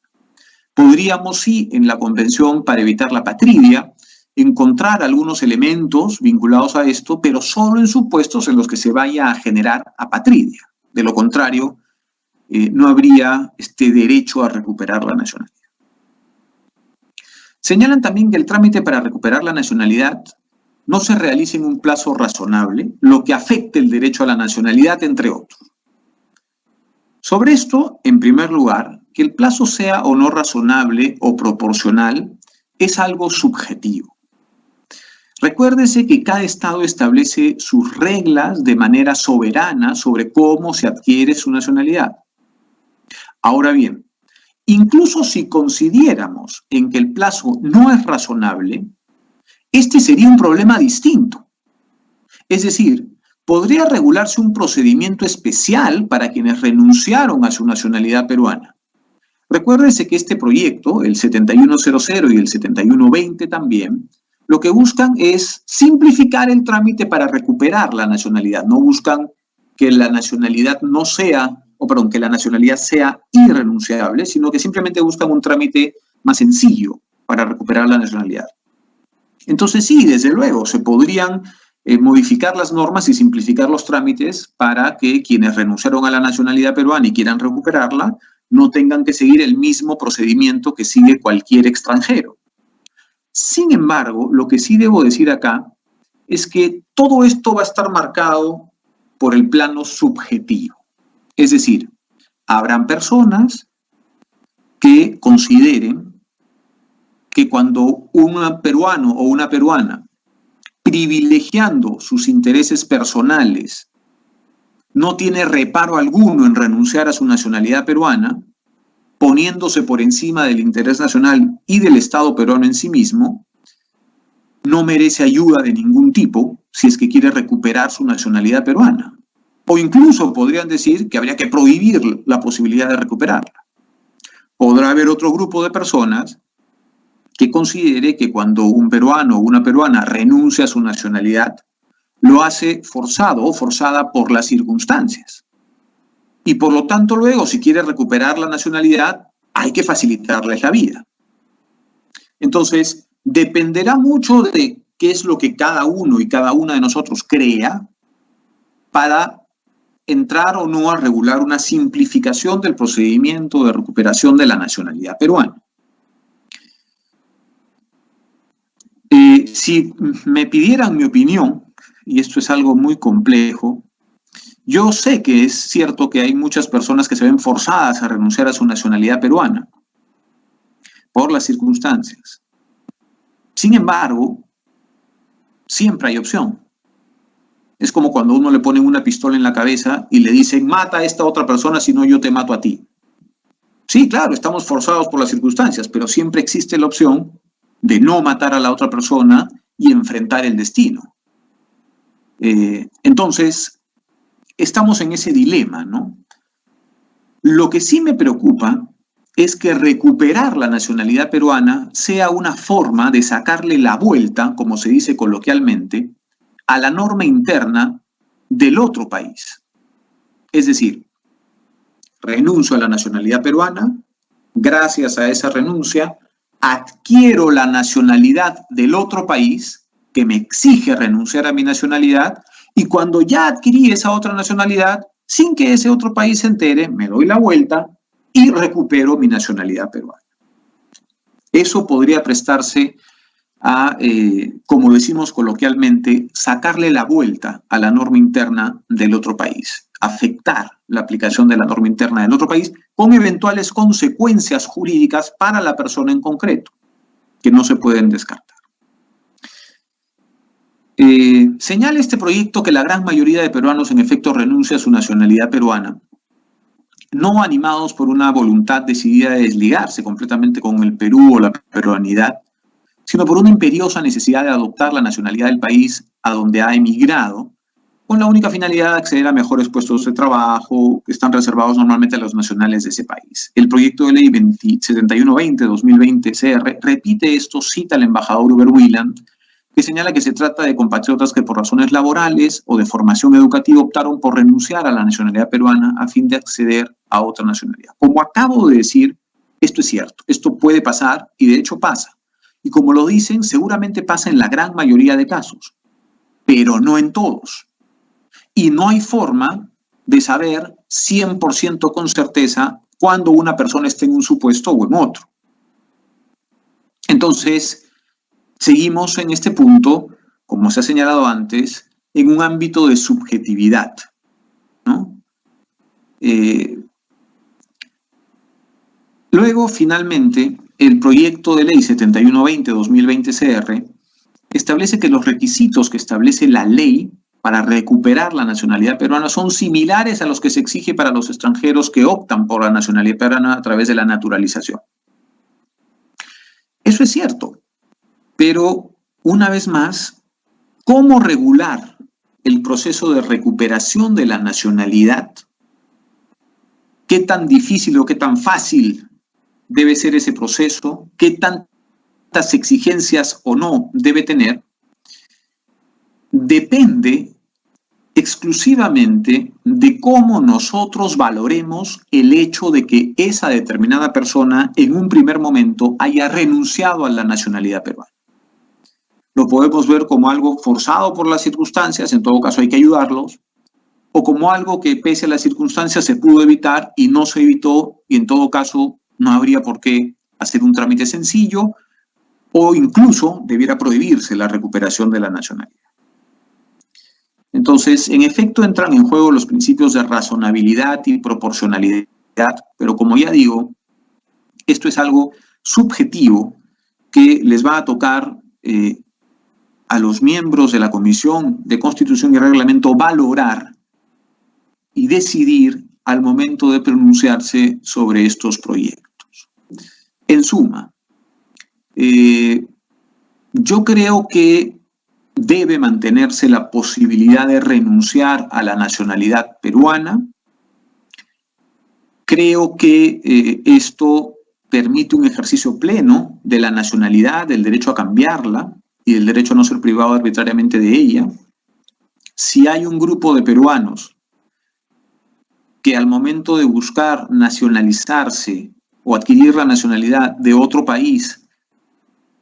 Podríamos, sí, en la Convención para evitar la apatridia, encontrar algunos elementos vinculados a esto, pero solo en supuestos en los que se vaya a generar apatridia. De lo contrario, no habría este derecho a recuperar la nacionalidad. Señalan también que el trámite para recuperar la nacionalidad no se realice en un plazo razonable, lo que afecte el derecho a la nacionalidad, entre otros. Sobre esto, en primer lugar, que el plazo sea o no razonable o proporcional es algo subjetivo. Recuérdese que cada estado establece sus reglas de manera soberana sobre cómo se adquiere su nacionalidad. Ahora bien, incluso si consideráramos en que el plazo no es razonable, este sería un problema distinto. Es decir, podría regularse un procedimiento especial para quienes renunciaron a su nacionalidad peruana. Recuérdese que este proyecto, el 7100 y el 7120 también, lo que buscan es simplificar el trámite para recuperar la nacionalidad. No buscan que la nacionalidad no sea, que la nacionalidad sea irrenunciable, sino que simplemente buscan un trámite más sencillo para recuperar la nacionalidad. Entonces sí, desde luego, se podrían modificar las normas y simplificar los trámites para que quienes renunciaron a la nacionalidad peruana y quieran recuperarla no tengan que seguir el mismo procedimiento que sigue cualquier extranjero. Sin embargo, lo que sí debo decir acá es que todo esto va a estar marcado por el plano subjetivo. Es decir, habrán personas que consideren que cuando un peruano o una peruana, privilegiando sus intereses personales, no tiene reparo alguno en renunciar a su nacionalidad peruana, poniéndose por encima del interés nacional y del Estado peruano en sí mismo, no merece ayuda de ningún tipo si es que quiere recuperar su nacionalidad peruana. O incluso podrían decir que habría que prohibir la posibilidad de recuperarla. Podrá haber otro grupo de personas que considere que cuando un peruano o una peruana renuncia a su nacionalidad, lo hace forzado o forzada por las circunstancias. Y por lo tanto luego, si quiere recuperar la nacionalidad, hay que facilitarles la vida. Entonces, dependerá mucho de qué es lo que cada uno y cada una de nosotros crea para entrar o no a regular una simplificación del procedimiento de recuperación de la nacionalidad peruana. Si me pidieran mi opinión, y esto es algo muy complejo, yo sé que es cierto que hay muchas personas que se ven forzadas a renunciar a su nacionalidad peruana por las circunstancias. Sin embargo, siempre hay opción. Es como cuando uno le ponen una pistola en la cabeza y le dicen, mata a esta otra persona, si no yo te mato a ti. Sí, claro, estamos forzados por las circunstancias, pero siempre existe la opción de no matar a la otra persona y enfrentar el destino. Entonces, estamos en ese dilema, ¿no? Lo que sí me preocupa es que recuperar la nacionalidad peruana sea una forma de sacarle la vuelta, como se dice coloquialmente, a la norma interna del otro país. Es decir, renuncio a la nacionalidad peruana, gracias a esa renuncia, adquiero la nacionalidad del otro país que me exige renunciar a mi nacionalidad y cuando ya adquirí esa otra nacionalidad, sin que ese otro país se entere, me doy la vuelta y recupero mi nacionalidad peruana. Eso podría prestarse a, como decimos coloquialmente, sacarle la vuelta a la norma interna del otro país, afectar la aplicación de la norma interna del otro país con eventuales consecuencias jurídicas para la persona en concreto, que no se pueden descartar. Señala este proyecto que la gran mayoría de peruanos en efecto renuncia a su nacionalidad peruana, no animados por una voluntad decidida de desligarse completamente con el Perú o la peruanidad, sino por una imperiosa necesidad de adoptar la nacionalidad del país a donde ha emigrado, con la única finalidad de acceder a mejores puestos de trabajo que están reservados normalmente a los nacionales de ese país. El proyecto de ley 7120-2020 CR repite esto, cita al embajador Uber Wieland, que señala que se trata de compatriotas que por razones laborales o de formación educativa optaron por renunciar a la nacionalidad peruana a fin de acceder a otra nacionalidad. Como acabo de decir, esto es cierto, esto puede pasar y de hecho pasa. Y como lo dicen, seguramente pasa en la gran mayoría de casos, pero no en todos. Y no hay forma de saber 100% con certeza cuándo una persona esté en un supuesto o en otro. Entonces, seguimos en este punto, como se ha señalado antes, en un ámbito de subjetividad, ¿no? Luego, finalmente, el proyecto de ley 7120-2020 CR establece que los requisitos que establece la ley para recuperar la nacionalidad peruana son similares a los que se exige para los extranjeros que optan por la nacionalidad peruana a través de la naturalización. Eso es cierto, pero una vez más, ¿cómo regular el proceso de recuperación de la nacionalidad? ¿Qué tan difícil o qué tan fácil debe ser ese proceso? ¿Qué tantas exigencias o no debe tener? Depende exclusivamente de cómo nosotros valoremos el hecho de que esa determinada persona en un primer momento haya renunciado a la nacionalidad peruana. Lo podemos ver como algo forzado por las circunstancias, en todo caso hay que ayudarlos, o como algo que pese a las circunstancias se pudo evitar y no se evitó, y en todo caso no habría por qué hacer un trámite sencillo, o incluso debiera prohibirse la recuperación de la nacionalidad. Entonces, en efecto, entran en juego los principios de razonabilidad y proporcionalidad, pero como ya digo, esto es algo subjetivo que les va a tocar a los miembros de la Comisión de Constitución y Reglamento valorar y decidir al momento de pronunciarse sobre estos proyectos. En suma, yo creo que debe mantenerse la posibilidad de renunciar a la nacionalidad peruana. Creo que esto permite un ejercicio pleno de la nacionalidad, del derecho a cambiarla y del derecho a no ser privado arbitrariamente de ella. Si hay un grupo de peruanos que al momento de buscar nacionalizarse o adquirir la nacionalidad de otro país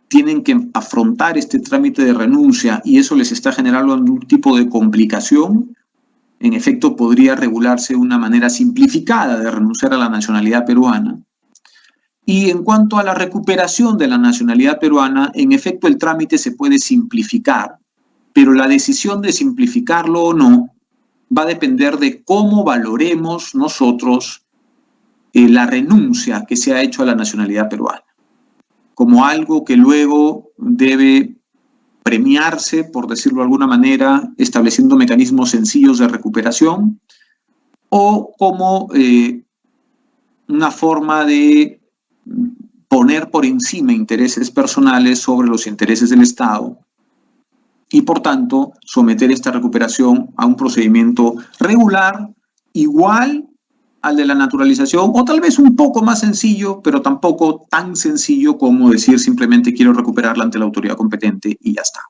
tienen que afrontar este trámite de renuncia y eso les está generando algún tipo de complicación, en efecto podría regularse una manera simplificada de renunciar a la nacionalidad peruana. Y en cuanto a la recuperación de la nacionalidad peruana, en efecto el trámite se puede simplificar, pero la decisión de simplificarlo o no va a depender de cómo valoremos nosotros la renuncia que se ha hecho a la nacionalidad peruana, como algo que luego debe premiarse, por decirlo de alguna manera, estableciendo mecanismos sencillos de recuperación, o como una forma de poner por encima intereses personales sobre los intereses del Estado y, por tanto, someter esta recuperación a un procedimiento regular, igual al de la naturalización, o tal vez un poco más sencillo, pero tampoco tan sencillo como decir simplemente quiero recuperarla ante la autoridad competente y ya está.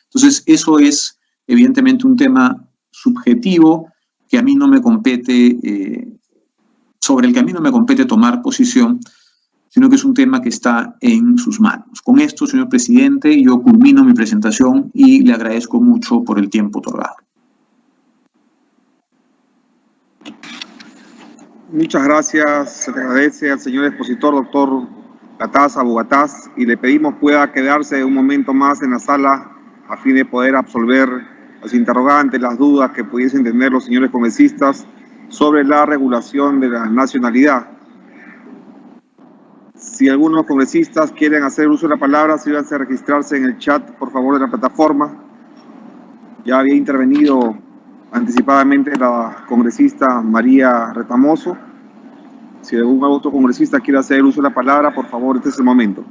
Entonces, eso es evidentemente un tema subjetivo que a mí no me compete, sobre el que a mí no me compete tomar posición, sino que es un tema que está en sus manos. Con esto, señor presidente, yo culmino mi presentación y le agradezco mucho por el tiempo otorgado. Muchas gracias, se le agradece al señor expositor, doctor Gataz, Abugataz, y le pedimos pueda quedarse un momento más en la sala a fin de poder absolver los interrogantes, las dudas que pudiesen tener los señores congresistas sobre la regulación de la nacionalidad. Si algunos congresistas quieren hacer uso de la palabra, sírvanse a registrarse en el chat, por favor, de la plataforma. Ya había intervenido anticipadamente la congresista María Retamoso. Si algún otro congresista quiere hacer uso de la palabra, por favor, este es el momento.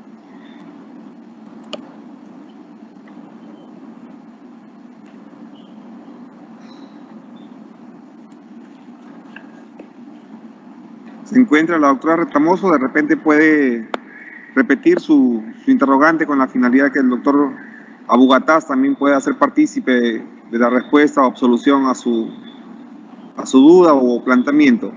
Se encuentra la doctora Retamoso, de repente puede repetir su interrogante con la finalidad que el doctor Abu Gataz también pueda ser partícipe de la respuesta o absolución a su duda o planteamiento.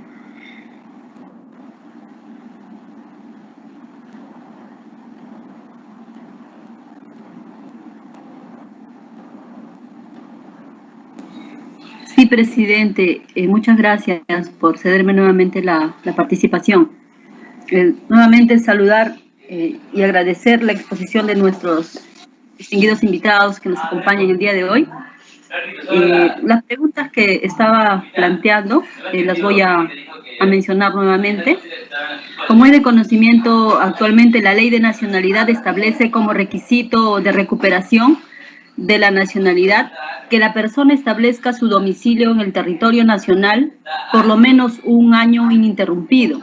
Sí, presidente, muchas gracias por cederme nuevamente la participación. Nuevamente saludar y agradecer la exposición de nuestros distinguidos invitados que nos acompañan el día de hoy. Las preguntas que estaba planteando las voy a mencionar nuevamente. Como es de conocimiento, actualmente la Ley de Nacionalidad establece como requisito de recuperación de la nacionalidad que la persona establezca su domicilio en el territorio nacional por lo menos un año ininterrumpido.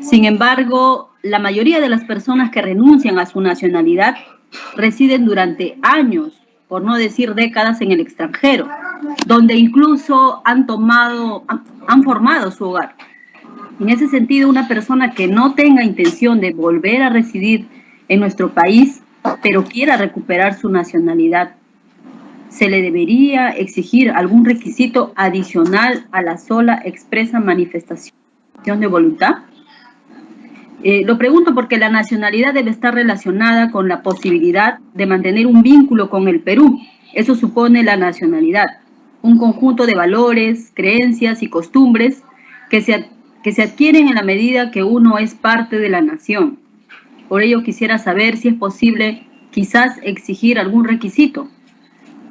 Sin embargo, la mayoría de las personas que renuncian a su nacionalidad residen durante años, por no decir décadas, en el extranjero, donde incluso han formado su hogar. En ese sentido, una persona que no tenga intención de volver a residir en nuestro país, pero quiera recuperar su nacionalidad, ¿se le debería exigir algún requisito adicional a la sola expresa manifestación de voluntad? Lo pregunto porque la nacionalidad debe estar relacionada con la posibilidad de mantener un vínculo con el Perú. Eso supone la nacionalidad, un conjunto de valores, creencias y costumbres que se adquieren en la medida que uno es parte de la nación. Por ello quisiera saber si es posible quizás exigir algún requisito.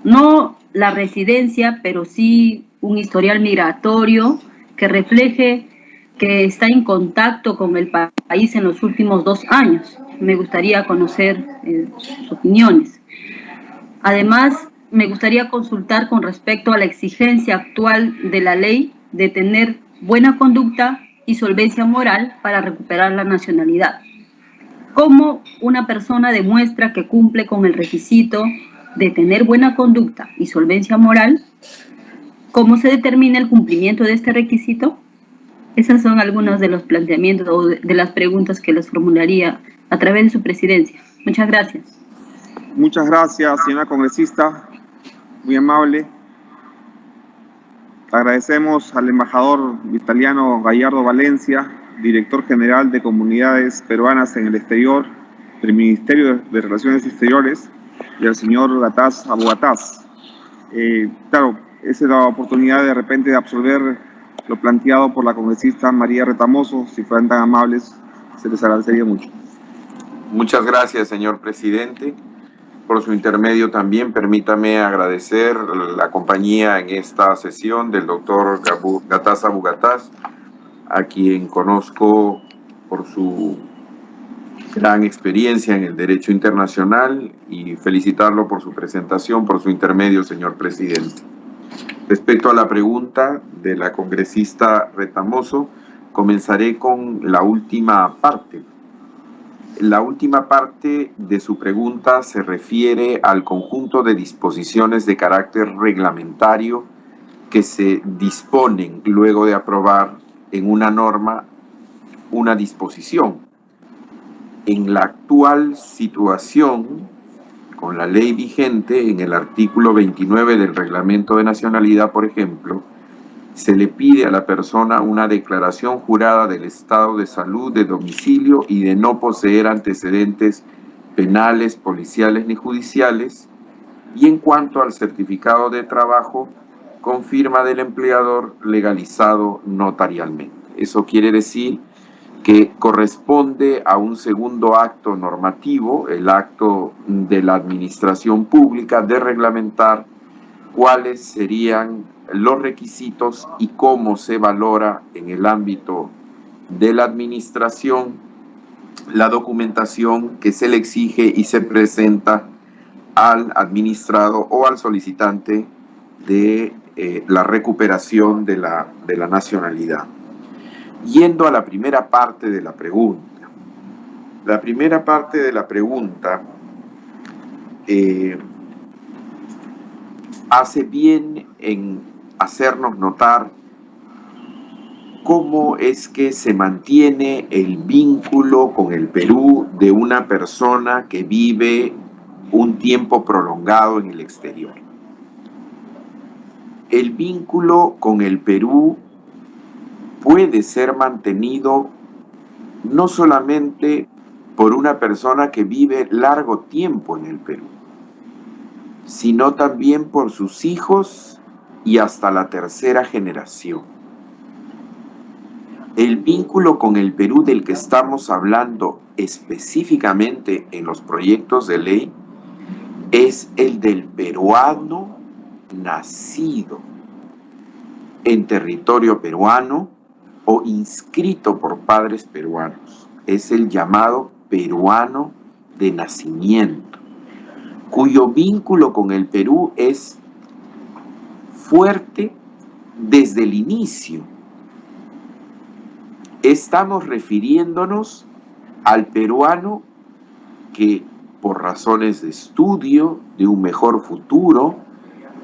No la residencia, pero sí un historial migratorio que refleje que está en contacto con el país en los últimos 2 años. Me gustaría conocer sus opiniones. Además, me gustaría consultar con respecto a la exigencia actual de la ley de tener buena conducta y solvencia moral para recuperar la nacionalidad. ¿Cómo una persona demuestra que cumple con el requisito de tener buena conducta y solvencia moral? ¿Cómo se determina el cumplimiento de este requisito? Esos son algunos de los planteamientos o de las preguntas que les formularía a través de su presidencia. Muchas gracias. Muchas gracias, señora congresista, muy amable. Agradecemos al embajador italiano Gallardo Valencia, director general de Comunidades Peruanas en el Exterior del Ministerio de Relaciones Exteriores, y al señor Abu Gataz. Claro, esa es la oportunidad de repente de absolver lo planteado por la congresista María Retamoso. Si fueran tan amables, se les agradecería mucho. Muchas gracias, señor presidente. Por su intermedio también permítame agradecer la compañía en esta sesión del doctor Gataz Abu Gataz, a quien conozco por su gran experiencia en el derecho internacional, y felicitarlo por su presentación, por su intermedio, señor presidente. Respecto a la pregunta de la congresista Retamoso, comenzaré con la última parte. La última parte de su pregunta se refiere al conjunto de disposiciones de carácter reglamentario que se disponen luego de aprobar en una norma una disposición. En la actual situación, con la ley vigente, en el artículo 29 del Reglamento de Nacionalidad, por ejemplo, se le pide a la persona una declaración jurada del estado de salud, de domicilio y de no poseer antecedentes penales, policiales ni judiciales. Y en cuanto al certificado de trabajo, con firma del empleador legalizado notarialmente. Eso quiere decir que corresponde a un segundo acto normativo, el acto de la administración pública, de reglamentar cuáles serían los requisitos y cómo se valora en el ámbito de la administración la documentación que se le exige y se presenta al administrado o al solicitante de la recuperación de la nacionalidad. Yendo a la primera parte de la pregunta. La primera parte de la pregunta hace bien en hacernos notar cómo es que se mantiene el vínculo con el Perú de una persona que vive un tiempo prolongado en el exterior. El vínculo con el Perú puede ser mantenido no solamente por una persona que vive largo tiempo en el Perú, sino también por sus hijos y hasta la tercera generación. El vínculo con el Perú del que estamos hablando específicamente en los proyectos de ley es el del peruano nacido en territorio peruano o inscrito por padres peruanos. Es el llamado peruano de nacimiento, cuyo vínculo con el Perú es fuerte desde el inicio. Estamos refiriéndonos al peruano que, por razones de estudio, de un mejor futuro,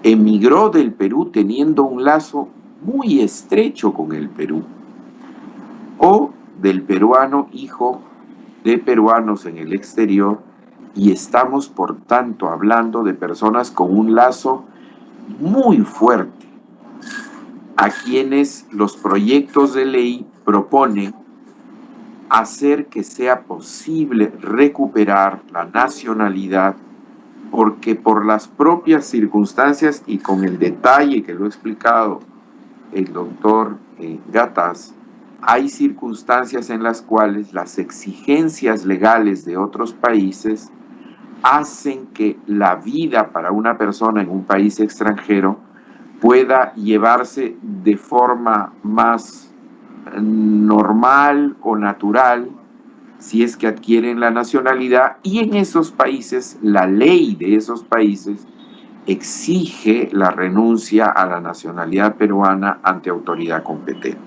emigró del Perú teniendo un lazo muy estrecho con el Perú, o del peruano hijo de peruanos en el exterior, y estamos por tanto hablando de personas con un lazo muy fuerte, a quienes los proyectos de ley proponen hacer que sea posible recuperar la nacionalidad, porque por las propias circunstancias y con el detalle que lo ha explicado el doctor Gataz, hay circunstancias en las cuales las exigencias legales de otros países hacen que la vida para una persona en un país extranjero pueda llevarse de forma más normal o natural si es que adquieren la nacionalidad, y en esos países, la ley de esos países exige la renuncia a la nacionalidad peruana ante autoridad competente.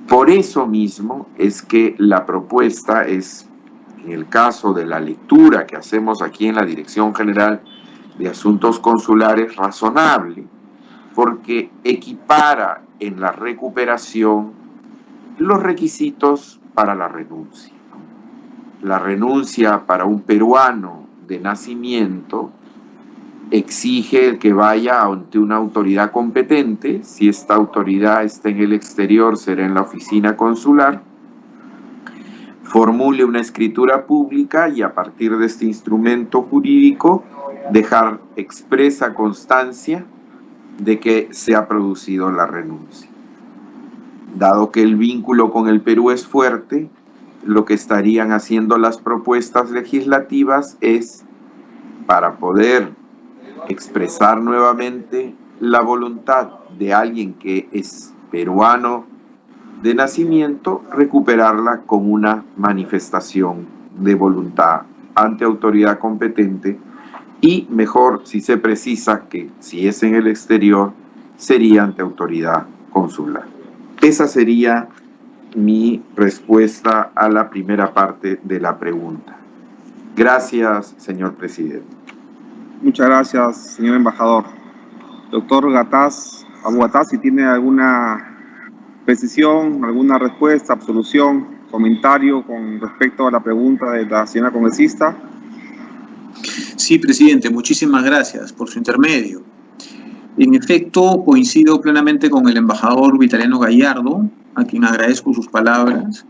Por eso mismo es que la propuesta es, en el caso de la lectura que hacemos aquí en la Dirección General de Asuntos Consulares, razonable, porque equipara en la recuperación los requisitos para la renuncia. La renuncia para un peruano de nacimiento exige que vaya ante una autoridad competente. Si esta autoridad está en el exterior, será en la oficina consular. Formule una escritura pública y a partir de este instrumento jurídico dejar expresa constancia de que se ha producido la renuncia. Dado que el vínculo con el Perú es fuerte, lo que estarían haciendo las propuestas legislativas es, para poder expresar nuevamente la voluntad de alguien que es peruano de nacimiento, recuperarla con una manifestación de voluntad ante autoridad competente, y mejor, si se precisa que si es en el exterior, sería ante autoridad consular. Esa sería mi respuesta a la primera parte de la pregunta. Gracias, señor presidente. Muchas gracias, señor embajador. Doctor Gataz, Abu Gataz, si tiene alguna precisión, alguna respuesta, absolución, comentario con respecto a la pregunta de la señora congresista. Sí, presidente, muchísimas gracias por su intermedio. En efecto, coincido plenamente con el embajador Vitaliano Gallardo, a quien agradezco sus palabras,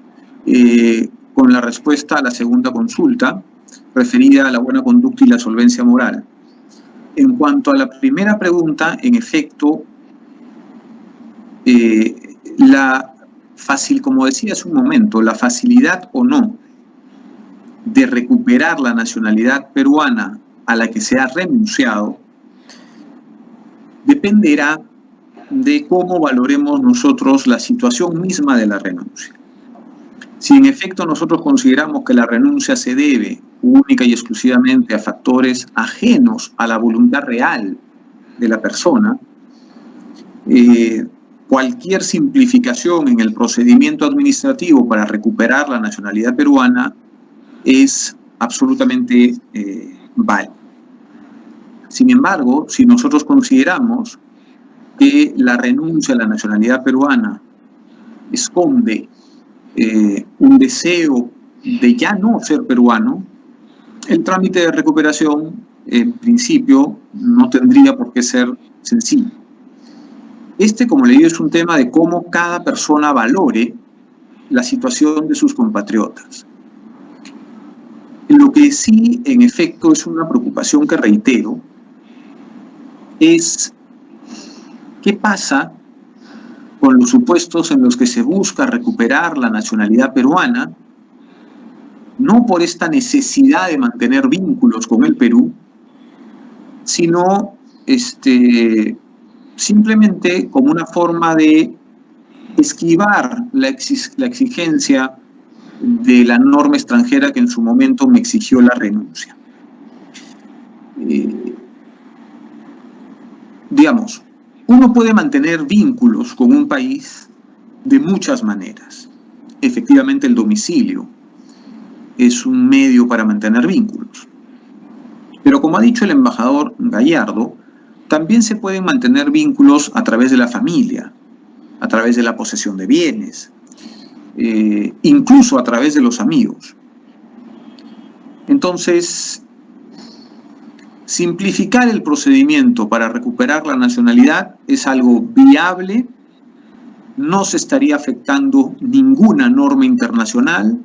con la respuesta a la segunda consulta, referida a la buena conducta y la solvencia moral. En cuanto a la primera pregunta, en efecto, como decía hace un momento, la facilidad o no de recuperar la nacionalidad peruana a la que se ha renunciado dependerá de cómo valoremos nosotros la situación misma de la renuncia. Si en efecto nosotros consideramos que la renuncia se debe única y exclusivamente a factores ajenos a la voluntad real de la persona, cualquier simplificación en el procedimiento administrativo para recuperar la nacionalidad peruana es absolutamente válida. Sin embargo, si nosotros consideramos que la renuncia a la nacionalidad peruana esconde un deseo de ya no ser peruano, el trámite de recuperación, en principio, no tendría por qué ser sencillo. Como le digo, es un tema de cómo cada persona valore la situación de sus compatriotas. Lo que sí, en efecto, es una preocupación que reitero, es qué pasa con los supuestos en los que se busca recuperar la nacionalidad peruana, no por esta necesidad de mantener vínculos con el Perú, sino simplemente como una forma de esquivar la exigencia de la norma extranjera que en su momento me exigió la renuncia. Digamos, uno puede mantener vínculos con un país de muchas maneras. Efectivamente, el domicilio es un medio para mantener vínculos. Pero como ha dicho el embajador Gallardo, también se pueden mantener vínculos a través de la familia, a través de la posesión de bienes, incluso a través de los amigos. Entonces, simplificar el procedimiento para recuperar la nacionalidad es algo viable, no se estaría afectando ninguna norma internacional,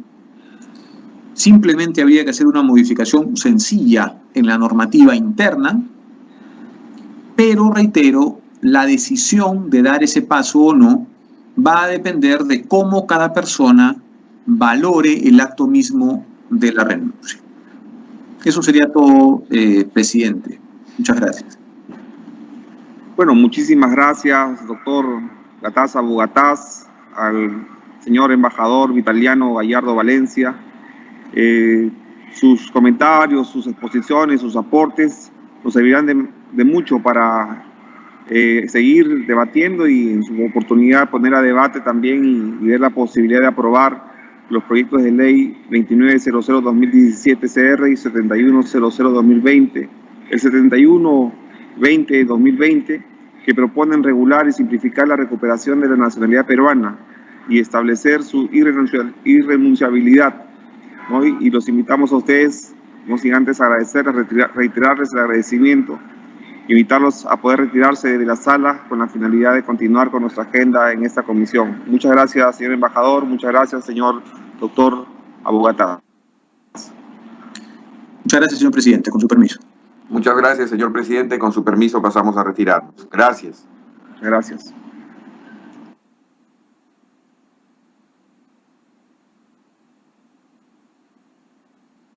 simplemente habría que hacer una modificación sencilla en la normativa interna, pero reitero, la decisión de dar ese paso o no va a depender de cómo cada persona valore el acto mismo de la renuncia. Eso sería todo, presidente. Muchas gracias. Bueno, muchísimas gracias, doctor Gataz Abugataz, al señor embajador Vitaliano Gallardo Valencia. Sus comentarios, sus exposiciones, sus aportes nos servirán de mucho para seguir debatiendo y en su oportunidad poner a debate también y ver la posibilidad de aprobar los proyectos de ley 2900-2017 CR y 7100-2020. El 71-20-2020 que proponen regular y simplificar la recuperación de la nacionalidad peruana y establecer su irrenunciabilidad, ¿no? Y los invitamos a ustedes, no sin antes reiterarles el agradecimiento, invitarlos a poder retirarse de la sala con la finalidad de continuar con nuestra agenda en esta comisión. Muchas gracias, señor embajador, muchas gracias, señor doctor Abugataz. Muchas gracias, señor presidente, con su permiso. Muchas gracias, señor presidente. Con su permiso pasamos a retirarnos. Gracias. Gracias.